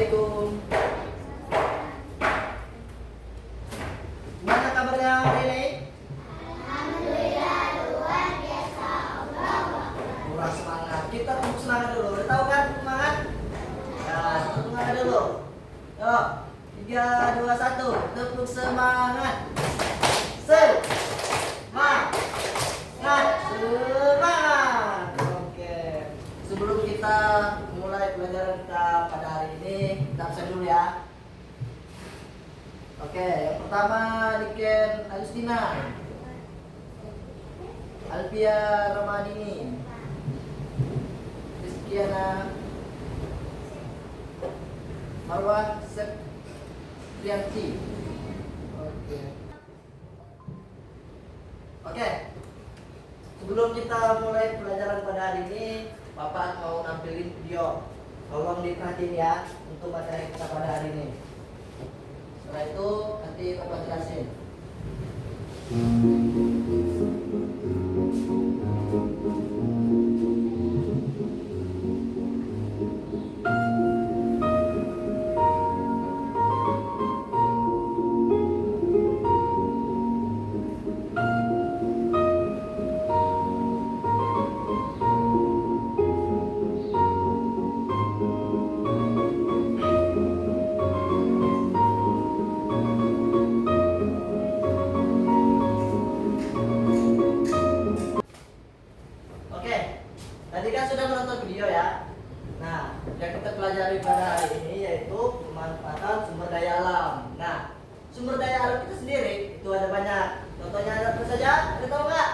Assalamualaikum. Gimana kabarnya hari ini? Alhamdulillah luar biasa. Kurang semangat. Kita tepuk semangat dulu. Udah tahu kan semangat? Ya, tepuk semangat dulu. Yuk, 3, 2, 1. Tepuk semangat. Semangat. Semangat. Oke. Sebelum kita mulai pelajaran kita pada hari ini, kita absen dulu ya. Oke, yang pertama Niken Agustina, Alfia Ramadini, Rizkiana Marwah Septrianti. Oke. Oke. Sebelum kita mulai pelajaran pada hari ini, Bapak mau nampilin video. Tolong diperhatiin ya untuk materi kita pada hari ini. Setelah itu nanti Bapak jelasin. Oke, tadi kan sudah menonton video ya. Nah, yang kita pelajari pada hari ini yaitu pemanfaatan sumber daya alam. Nah, sumber daya alam kita sendiri itu ada banyak. Contohnya ada apa saja? Ada tahu nggak?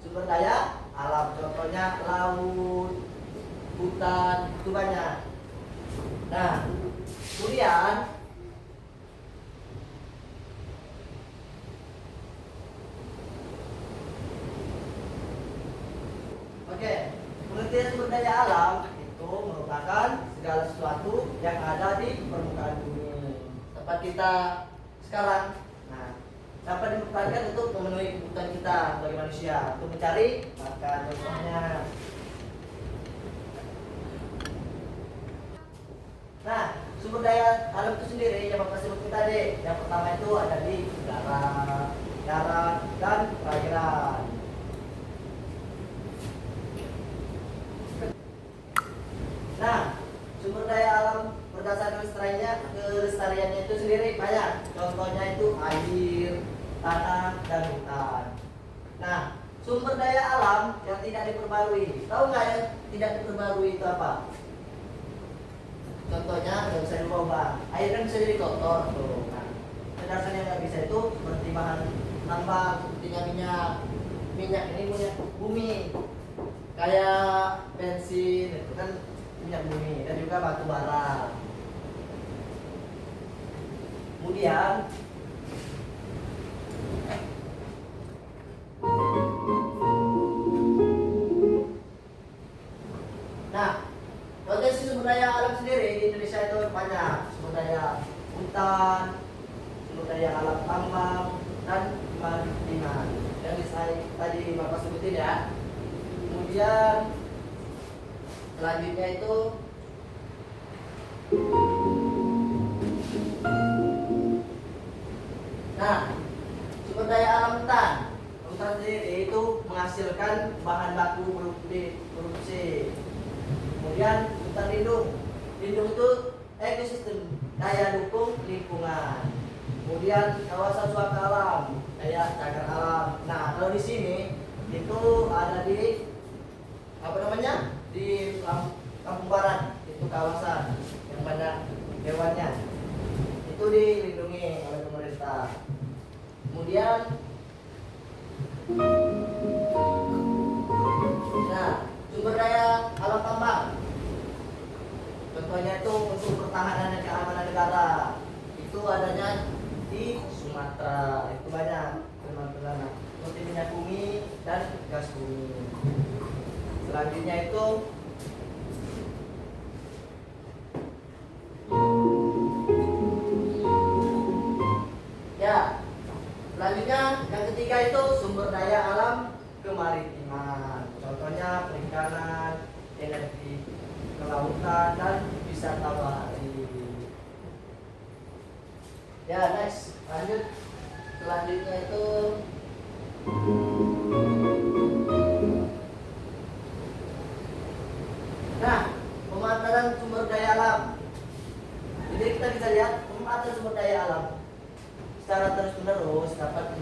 Sumber daya alam, contohnya laut, hutan, itu banyak. Nah, kemudian oke, pengertian sumber daya alam itu merupakan segala sesuatu yang ada di permukaan bumi tempat kita sekarang. Nah, dapat dimanfaatkan untuk memenuhi kebutuhan kita sebagai manusia untuk mencari makan contohnya. Nah, sumber daya alam itu sendiri yang Bapak sebutkan tadi. Yang pertama itu ada di udara, darat, dan perairan. Nah, sumber daya alam berdasarkan kelestariannya itu sendiri banyak. Contohnya itu air, tanah, dan hutan. Nah, sumber daya alam yang tidak diperbarui. Tahu nggak yang tidak diperbarui itu apa? Contohnya nggak bisa diubah. Air kan bisa jadi kotor tuh. Nah, berdasarkan yang nggak bisa itu seperti bahan tambang, sepertinya minyak ini minyak bumi. Kayak bensin itu kan minyak bumi dan juga batu bara. Kemudian nah, potensi sumber daya alam sendiri di Indonesia itu banyak. Sumber daya hutan, sumber daya alam tambang, dan kemaritiman yang tadi Bapak sebutin ya. Kemudian selanjutnya itu nah, sumber daya alam hutan. Hutan sendiri itu menghasilkan bahan baku produksi. Kemudian hutan lindung. Lindung itu ekosistem, daya dukung lingkungan. Kemudian kawasan suaka alam, daya cagar alam. Nah, kalau di sini itu ada di apa namanya? Di Kampung Barat, itu kawasan yang banyak hewannya. Itu dilindungi oleh pemerintah. Kemudian nah, sumber daya alam tambang. Contohnya itu untuk pertahanan dan keamanan negara. Itu adanya di Sumatera. Itu banyak teman-teman. Seperti minyak bumi dan gas bumi. Selanjutnya itu ya, selanjutnya yang ketiga itu sumber daya alam kemaritiman. Contohnya perikanan, energi kelautan, dan wisata bahari. Ya, next. Lanjut. Selanjutnya itu nah, pemanfaatan sumber daya alam. Jadi kita bisa lihat pemanfaatan sumber daya alam secara terus-menerus dapat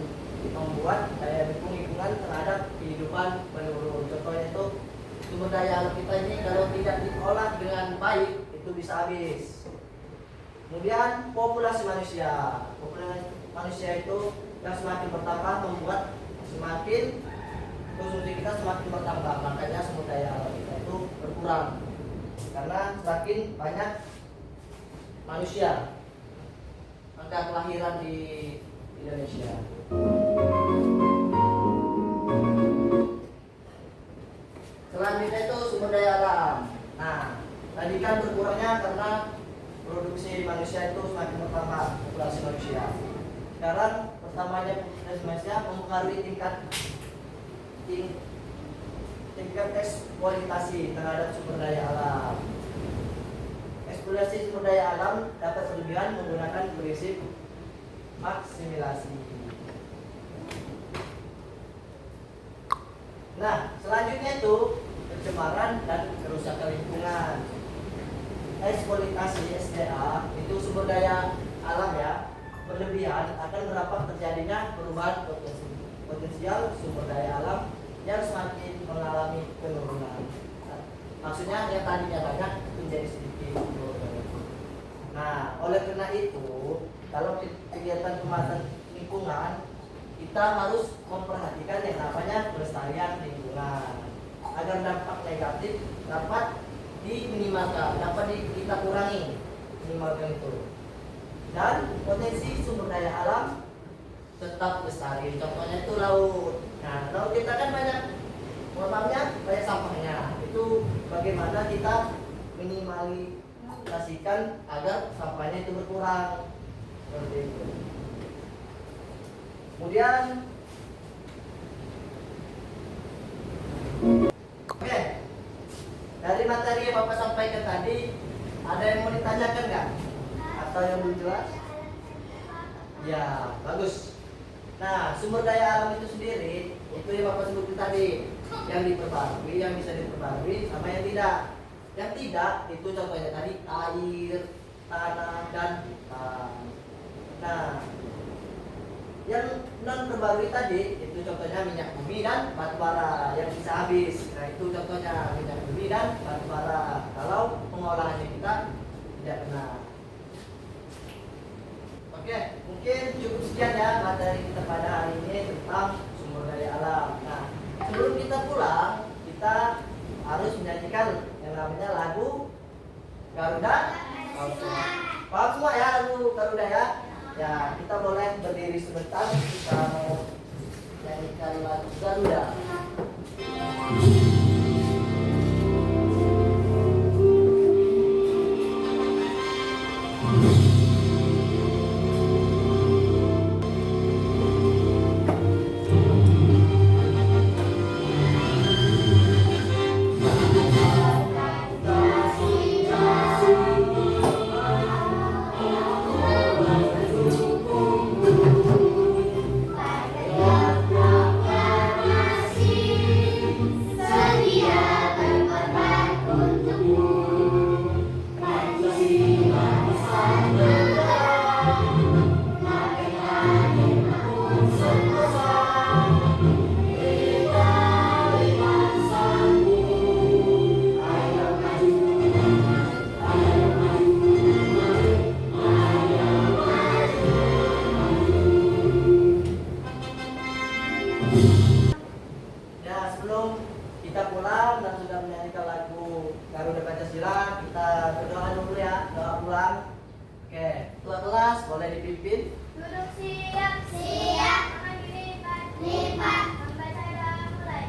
membuat daya dukung lingkungan terhadap kehidupan menurun. Contohnya itu sumber daya alam kita ini kalau tidak diolah dengan baik itu bisa habis. Kemudian populasi manusia. Populasi manusia itu yang semakin bertambah membuat semakin konsumsi kita semakin bertambah, makanya sumber daya alam kita itu berkurang karena semakin banyak manusia, angka kelahiran di Indonesia. Selanjutnya itu sumber daya alam. Nah, tadi kan berkurangnya karena produksi manusia itu semakin bertambah, populasi manusia. Sekarang pertamanya populasi manusia mempengaruhi tingkat eksploitasi terhadap sumber daya alam. Eksploitasi sumber daya alam dapat berlebihan menggunakan prinsip maksimilasi. Nah, selanjutnya itu pencemaran dan kerusakan lingkungan. Eksploitasi SDA itu sumber daya alam ya berlebihan akan berdampak terjadinya perubahan potensial sumber daya alam yang semakin mengalami penurunan. Maksudnya yang tadinya banyak menjadi sedikit. Nah, oleh karena itu, dalam kegiatan pemanfaatan lingkungan, kita harus memperhatikan yang namanya pelestarian lingkungan agar dampak negatif dapat diminimalkan, dapat kita kurangi, minimalkan itu. Dan potensi sumber daya alam tetap lestari. Contohnya itu laut. Nah, laut kita kan banyak, maksudnya banyak sampahnya. Itu bagaimana kita minimalisasikan agar sampahnya itu berkurang. Seperti itu. Kemudian, oke, dari materi yang Bapak sampaikan tadi, ada yang mau ditanyakan nggak? Atau yang belum jelas? Ya, bagus. Nah, sumber daya alam itu sendiri, itu yang Bapak sebutkan tadi, yang diperbarui, yang bisa diperbarui, sama yang tidak. Yang tidak, itu contohnya tadi air, tanah, dan hutan. Nah, yang non terbarui tadi, itu contohnya minyak bumi dan batu bara yang bisa habis. Nah, itu contohnya minyak bumi dan batu bara. Kalau pengolahannya kita tidak benar. Oke, mungkin cukup sekian ya materi kita pada hari ini tentang sumber daya alam. Nah, sebelum kita pulang, kita harus menyanyikan yang namanya lagu Garuda. Paham semua ya lagu Garuda ya? Ya, kita boleh berdiri sebentar, kita mau menyanyikan lagu Garuda. Ya, sebelum kita pulang dan sudah menyanyikan lagu Garuda Pancasila, kita berdoa dulu ya, doa pulang. Oke, ketua kelas boleh dipimpin. Duduk siap. Siap. Tangan dilipat. Lipat. Sampai saya mulai.